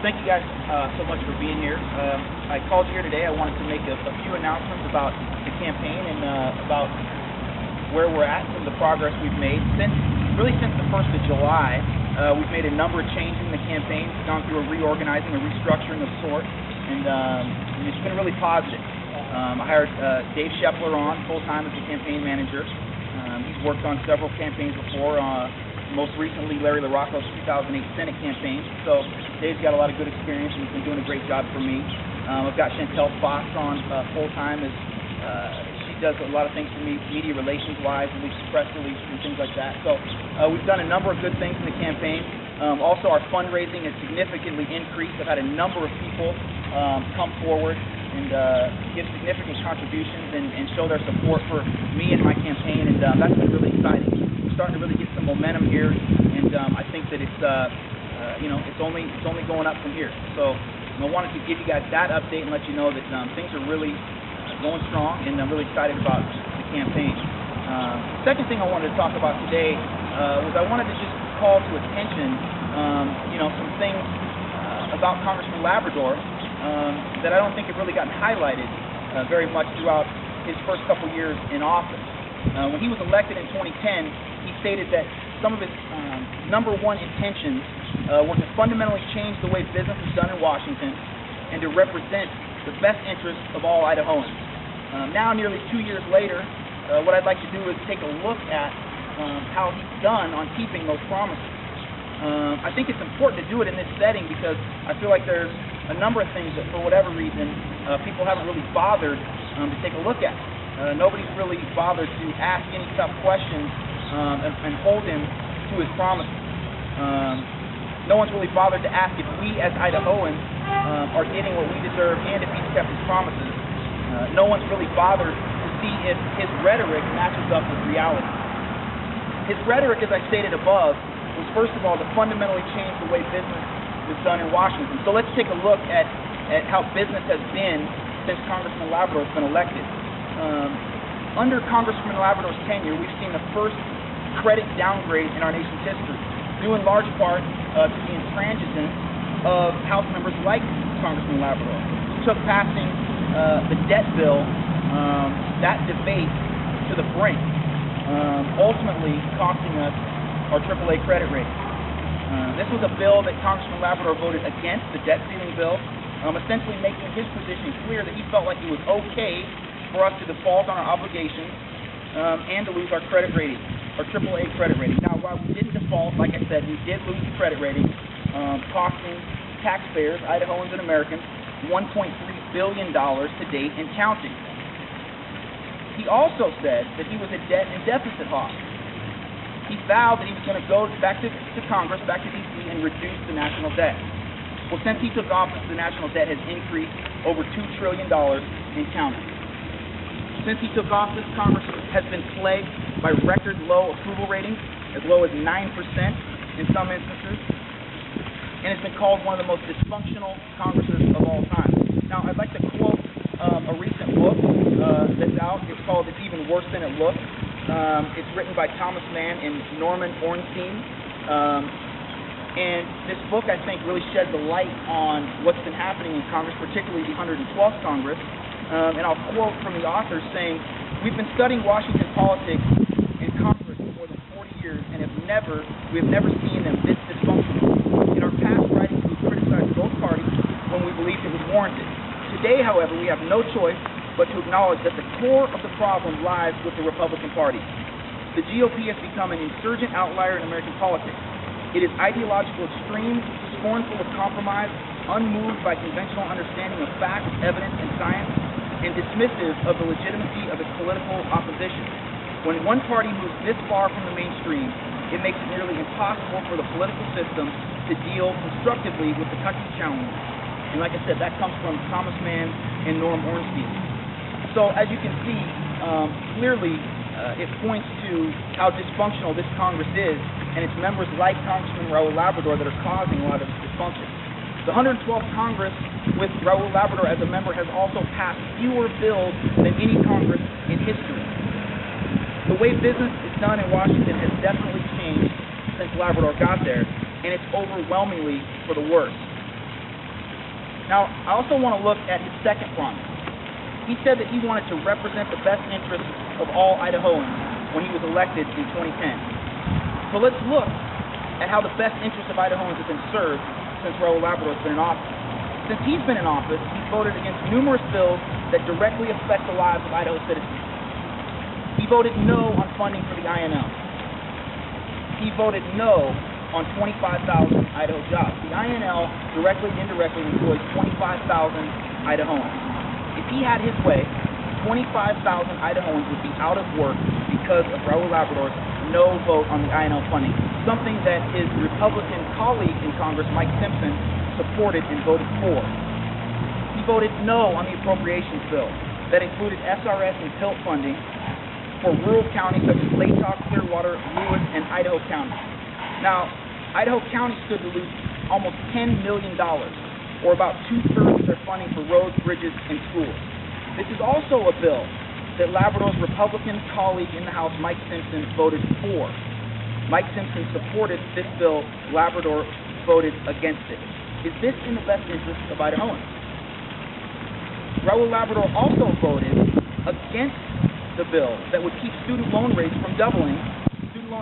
thank you guys so much for being here. I called you here today. I wanted to make a few announcements about the campaign and about where we're at and the progress we've made. Since the 1st of July, we've made a number of changes in the campaign. We've gone through a reorganizing, a restructuring of sorts, and it's been really positive. I hired Dave Shepler on full-time as the campaign manager. He's worked on several campaigns before. Most recently, Larry LaRocco's 2008 Senate campaign. So Dave's got a lot of good experience and he's been doing a great job for me. I've got Chantel Fox on full-time as she does a lot of things for me, media relations-wise, releases press releases and things like that. So we've done a number of good things in the campaign. Also, our fundraising has significantly increased. I've had a number of people come forward and give significant contributions and show their support for me and my campaign, and that's been really exciting. We're starting to really get some momentum here, and I think that it's it's only going up from here. So I wanted to give you guys that update and let you know that things are really going strong, and I'm really excited about the campaign. Second thing I wanted to talk about today was I wanted to just call to attention some things about Congressman Labrador that I don't think have really gotten highlighted very much throughout his first couple years in office. When he was elected in 2010, he stated that some of his number one intentions were to fundamentally change the way business is done in Washington and to represent the best interests of all Idahoans. Now, nearly 2 years later, what I'd like to do is take a look at how he's done on keeping those promises. I think it's important to do it in this setting because I feel like there's a number of things that, for whatever reason, people haven't really bothered to take a look at. Nobody's really bothered to ask any tough questions and hold him to his promises. No one's really bothered to ask if we as Idahoans are getting what we deserve and if he's kept his promises. No one's really bothered to see if his rhetoric matches up with reality. His rhetoric, as I stated above, was first of all to fundamentally change the way business is done in Washington. So let's take a look at how business has been since Congressman Labrador has been elected. Under Congressman Labrador's tenure, we've seen the first credit downgrade in our nation's history, due in large part to the intransigence of House members like Congressman Labrador, who took passing the debt bill, that debate, to the brink, ultimately costing us our AAA credit rating. This was a bill that Congressman Labrador voted against, the debt ceiling bill, essentially making his position clear that he felt like it was okay for us to default on our obligations and to lose our credit rating, our AAA credit rating. Now, while we didn't default, like I said, we did lose the credit rating, costing taxpayers, Idahoans and Americans, $1.3 billion to date and counting. He also said that he was a debt and deficit hawk. He vowed that he was going to go back to Congress, back to D.C., and reduce the national debt. Well, since he took office, the national debt has increased over $2 trillion and counting. Since he took office, Congress has been plagued by record low approval ratings, as low as 9% in some instances, and it's been called one of the most dysfunctional Congresses of all time. Now, I'd like to quote a recent book that's out. It's called It's Even Worse Than It Looks. It's written by Thomas Mann and Norman Ornstein. And this book, I think, really sheds a light on what's been happening in Congress, particularly the 112th Congress. And I'll quote from the author saying, "We've been studying Washington politics in Congress for more than 40 years and we have never seen them this dysfunctional. In our past writings, we've criticized both parties when we believed it was warranted. Today, however, we have no choice but to acknowledge that the core of the problem lies with the Republican Party. The GOP has become an insurgent outlier in American politics. It is ideological extreme, scornful of compromise, unmoved by conventional understanding of facts, evidence, and science, and dismissive of the legitimacy of its political opposition. When one party moves this far from the mainstream, it makes it nearly impossible for the political system to deal constructively with the country's challenges." And like I said, that comes from Thomas Mann and Norm Ornstein. So as you can see, clearly it points to how dysfunctional this Congress is, and it's members like Congressman Raul Labrador that are causing a lot of this dysfunction. The 112th Congress, with Raul Labrador as a member, has also passed fewer bills than any Congress in history. The way business is done in Washington has definitely changed since Labrador got there, and it's overwhelmingly for the worse. Now, I also want to look at his second promise. He said that he wanted to represent the best interests of all Idahoans when he was elected in 2010. So let's look at how the best interests of Idahoans have been served since Raul Labrador has been in office. Since he's been in office, he's voted against numerous bills that directly affect the lives of Idaho citizens. He voted no on funding for the INL. He voted no on 25,000 Idaho jobs. The INL directly and indirectly employs 25,000 Idahoans. If he had his way, 25,000 Idahoans would be out of work because of Raul Labrador's no vote on the INL funding, something that his Republican colleague in Congress, Mike Simpson, supported and voted for. He voted no on the appropriations bill that included SRS and PILT funding for rural counties such as Latah, Clearwater, Lewis, and Idaho counties. Now, Idaho County stood to lose almost $10 million, or about 2/3 of their funding for roads, bridges, and schools. This is also a bill that Labrador's Republican colleague in the House, Mike Simpson, voted for. Mike Simpson supported this bill. Labrador voted against it. Is this in the best interest of Idahoans? Raul Labrador also voted against the bill that would keep student loan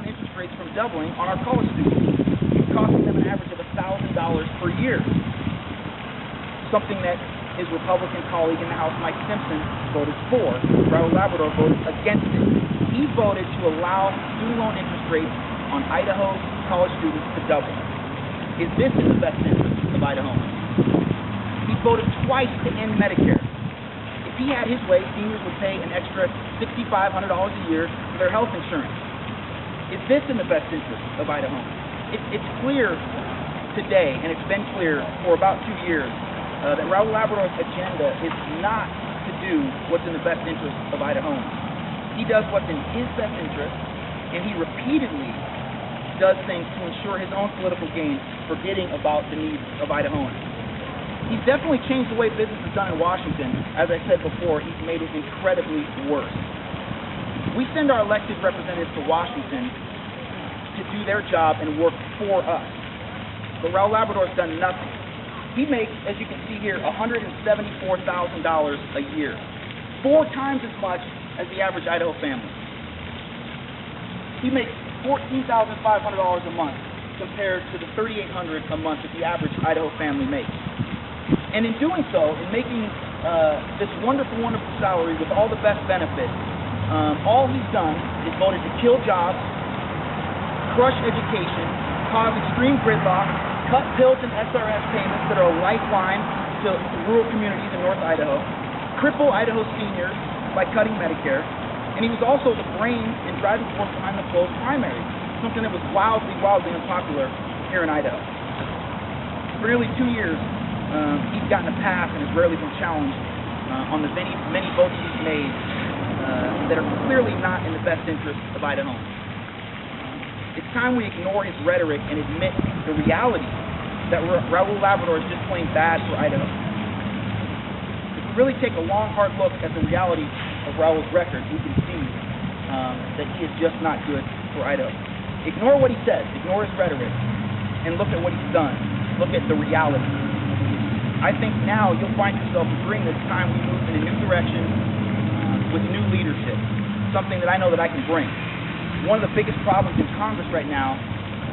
interest rates from doubling on our college students, costing them an average of $1,000 per year. Something that his Republican colleague in the House, Mike Simpson, voted for. Raul Labrador voted against it. He voted to allow student loan interest rates on Idaho's college students to double. Is this in the best interest of Idahoans? He voted twice to end Medicare. If he had his way, seniors would pay an extra $6,500 a year for their health insurance. Is this in the best interest of Idahoans? It's clear today, and it's been clear for about 2 years, that Raul Labrador's agenda is not to do what's in the best interest of Idahoans. He does what's in his best interest, and he repeatedly does things to ensure his own political gain, forgetting about the needs of Idahoans. He's definitely changed the way business is done in Washington. As I said before, he's made it incredibly worse. We send our elected representatives to Washington to do their job and work for us. But Raul Labrador's done nothing. He makes, as you can see here, $174,000 a year, 4 times as much as the average Idaho family. He makes $14,500 a month compared to the $3,800 a month that the average Idaho family makes. And in doing so, in making this wonderful, wonderful salary with all the best benefits, all he's done is voted to kill jobs, crush education, cause extreme gridlock, cut PILT and SRS payments that are a lifeline to rural communities in North Idaho, cripple Idaho seniors by cutting Medicare, and he was also the brains and driving force behind the closed primaries, something that was wildly, wildly unpopular here in Idaho. For nearly 2 years, he's gotten a pass and has rarely been challenged on the many votes he's made that are clearly not in the best interest of Idahoans. It's time we ignore his rhetoric and admit the reality that Raul Labrador is just plain bad for Idaho. If we really take a long, hard look at the reality of Raul's record, we can see that he is just not good for Idaho. Ignore what he says, ignore his rhetoric, and look at what he's done. Look at the reality. I think now you'll find yourself agreeing that it's time we move in a new direction with new leadership, something that I know that I can bring. One of the biggest problems in Congress right now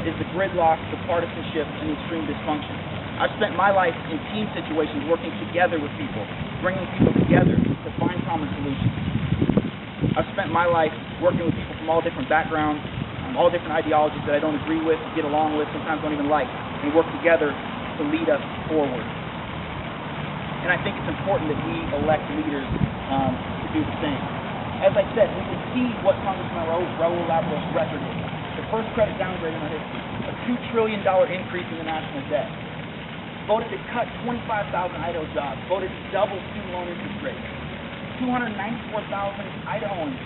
is the gridlock, the partisanship, and the extreme dysfunction. I've spent my life in team situations working together with people, bringing people together to find common solutions. I've spent my life working with people from all different backgrounds, all different ideologies that I don't agree with, get along with, sometimes don't even like, and work together to lead us forward. And I think it's important that we elect leaders to do the same. As I said, we can see what Congressman Raul Labrador's record is. The first credit downgrade in our history, a $2 trillion increase in the national debt. Voted to cut 25,000 Idaho jobs. Voted to double student loan interest rates. 294,000 Idahoans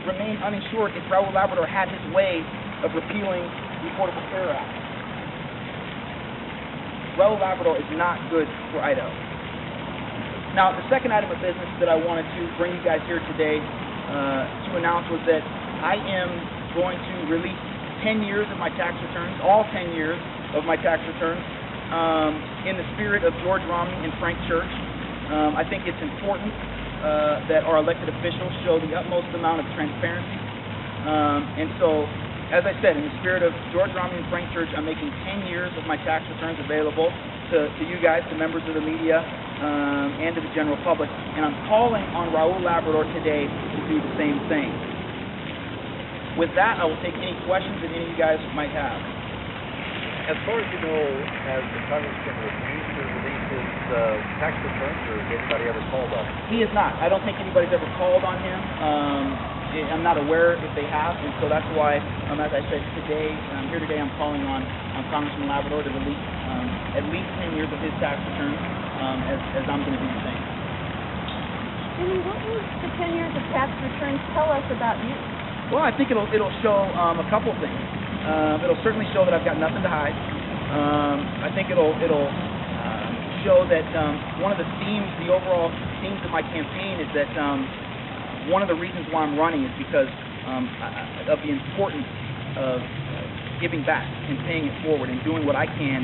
remain uninsured if Raul Labrador had his way of repealing the Affordable Care Act. Raul Labrador is not good for Idaho. Now, the second item of business that I wanted to bring you guys here today to announce was that I am going to release 10 years of my tax returns, all 10 years of my tax returns, in the spirit of George Romney and Frank Church. I think it's important that our elected officials show the utmost amount of transparency. And so, as I said, in the spirit of George Romney and Frank Church, I'm making 10 years of my tax returns available to you guys, to members of the media, and to the general public. And I'm calling on Raul Labrador today to do the same thing. With that, I will take any questions that any of you guys might have. As far as you know, has the Congressman refused to release his tax returns, or has anybody ever called on him? He has not. I don't think anybody's ever called on him. I'm not aware if they have, and so that's why, as I said today, here today, I'm calling on Congressman Labrador to release at least 10 years of his tax returns, as I'm going to do the same. Jimmy, what will the 10 years of tax returns tell us about you? Well, I think it'll show a couple of things. It'll certainly show that I've got nothing to hide. I think it'll show that one of the themes, the overall themes of my campaign is that one of the reasons why I'm running is because of the importance of giving back and paying it forward and doing what I can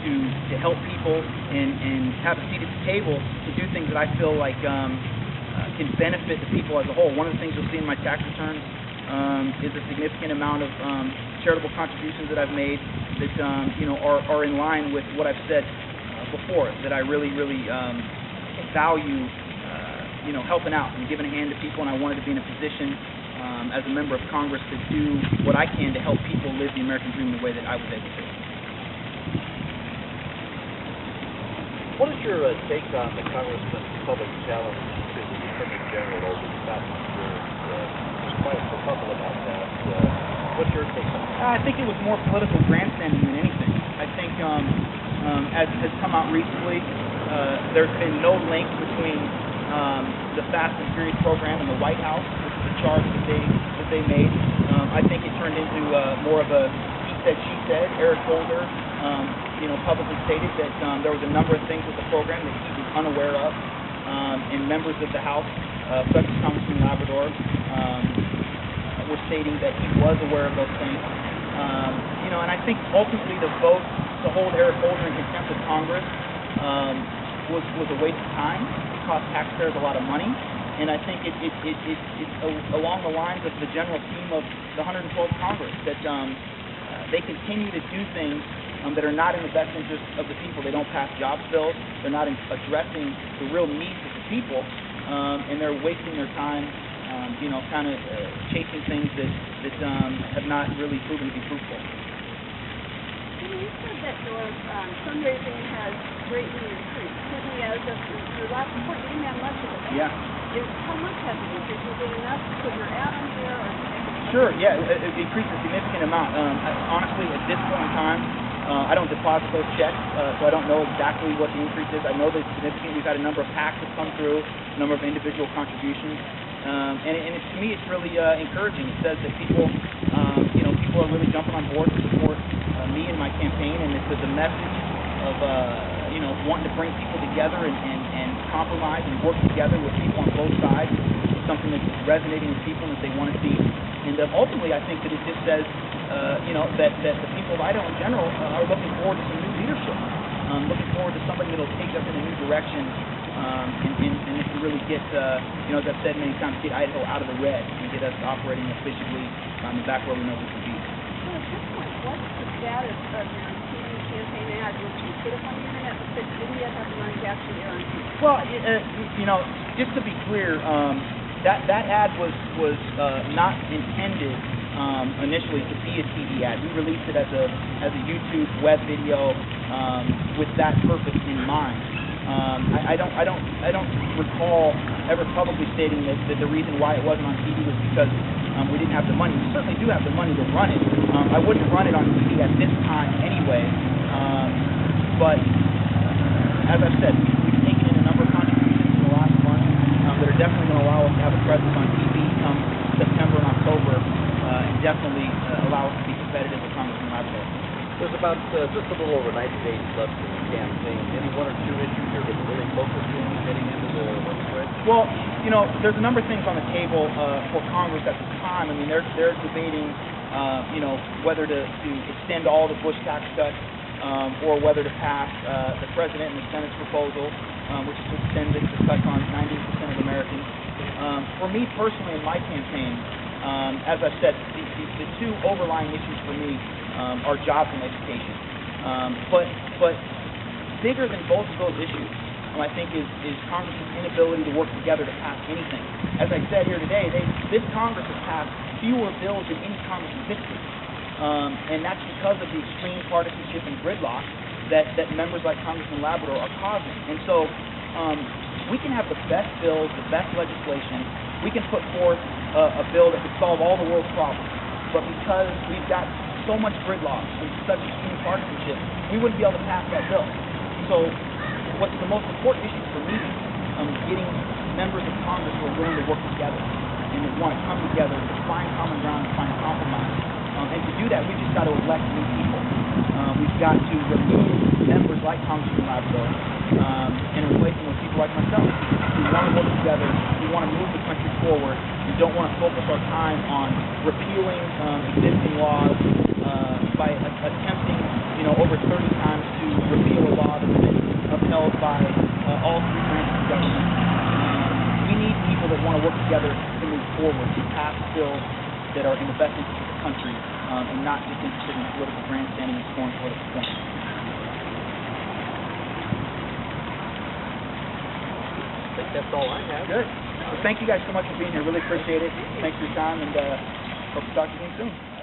to help people and have a seat at the table to do things that I feel like can benefit the people as a whole. One of the things you'll see in my tax returns is a significant amount of charitable contributions that I've made that are in line with what I've said before, that I really value helping out and giving a hand to people, and I wanted to be in a position as a member of Congress to do what I can to help people live the American dream the way that I was able to. What is your take on the Congressman's public challenge to the Attorney General over the past years? There's quite a kerfuffle about that. What's your take on that? I think it was more political grandstanding than anything. I think, as has come out recently, there's been no link between the Fast and Furious program and the White House, which is a charge that they made. I think it turned into more of a he said, she said. Eric Holder, publicly stated that there was a number of things with the program that he was unaware of, and members of the House, such as Congressman Labrador, were stating that he was aware of those things. And I think ultimately the vote to hold Eric Holder in contempt of Congress was a waste of time. It cost taxpayers a lot of money, and I think it's along the lines of the general theme of the 112th Congress, that they continue to do things that are not in the best interest of the people. They don't pass jobs bills. They're not addressing the real needs of the people, and they're wasting their time, chasing things that have not really proven to be fruitful. You said that your fundraising has greatly increased. Certainly, as of your last report, you didn't have much of it. Yeah. How much has it increased? Was it enough to put your ad on there? Sure, yeah, it increased a significant amount. Honestly, at this point in time, I don't deposit those checks, so I don't know exactly what the increase is. I know that it's significant. We've had a number of PACs that come through, a number of individual contributions, and to me, it's really encouraging. It says that people are really jumping on board to support me and my campaign, and it's the message of wanting to bring people together and compromise and work together with people on both sides. It's something that's resonating with people and that they want to see. And ultimately, I think that it just says, that the people of Idaho in general are looking forward to some new leadership, looking forward to somebody that will take us in a new direction, and it can really get, as I've said many times, get Idaho out of the red and get us operating efficiently back where we know we can be. So at this point, what's the status of your TV campaign ad? Which you put up on the internet, but didn't yet have the money to actually air on TV? Well, just to be clear, that ad was not intended initially to be a TV ad. We released it as a YouTube web video with that purpose in mind. I don't recall ever publicly stating that the reason why it wasn't on TV was because we didn't have the money. We certainly do have the money to run it. I wouldn't run it on TV at this time anyway. But as I've said, we've taken in a number of contributions in the last month that are definitely going to allow us to have a presence on TV come September and October, and definitely allow us to be competitive with Congressman Labrador. There's about just a little over 90 days left in the campaign. Any one or two issues you're going to really focus on heading into the home stretch? Well, there's a number of things on the table for Congress at the time. I mean, they're debating, whether to extend all the Bush tax cuts or whether to pass the President and the Senate's proposal, which is to extend the cuts on 90% of Americans. For me personally in my campaign, as I've said, the two overlying issues for me are jobs and education. But bigger than both of those issues, I think, is Congress's inability to work together to pass anything. As I said here today, this Congress has passed fewer bills than any Congress in history. And that's because of the extreme partisanship and gridlock that members like Congressman Labrador are causing. And so we can have the best bills, the best legislation. We can put forth a bill that could solve all the world's problems. But because we've got so much gridlock and such extreme partisanship, we wouldn't be able to pass that bill. So what's the most important issue for me is getting members of Congress who are willing to work together and that want to come together to find common ground and find compromise. And to do that, we've just got to elect new people. We've got to remove members like Congressman Labrador and replace them with people like myself who want to work together, who want to move the country forward, and don't want to focus our time on repealing existing laws by attempting, over 30 times to repeal a law that's been upheld by all three branches of government. We need people that want to work together to move forward, to pass bills that are in the best interest of the country, and not just interested in political grandstanding and scoring political points. I think that's all I have. Good. Well, thank you guys so much for being here. Really appreciate it. Thanks for your time, and hope to talk to you again soon.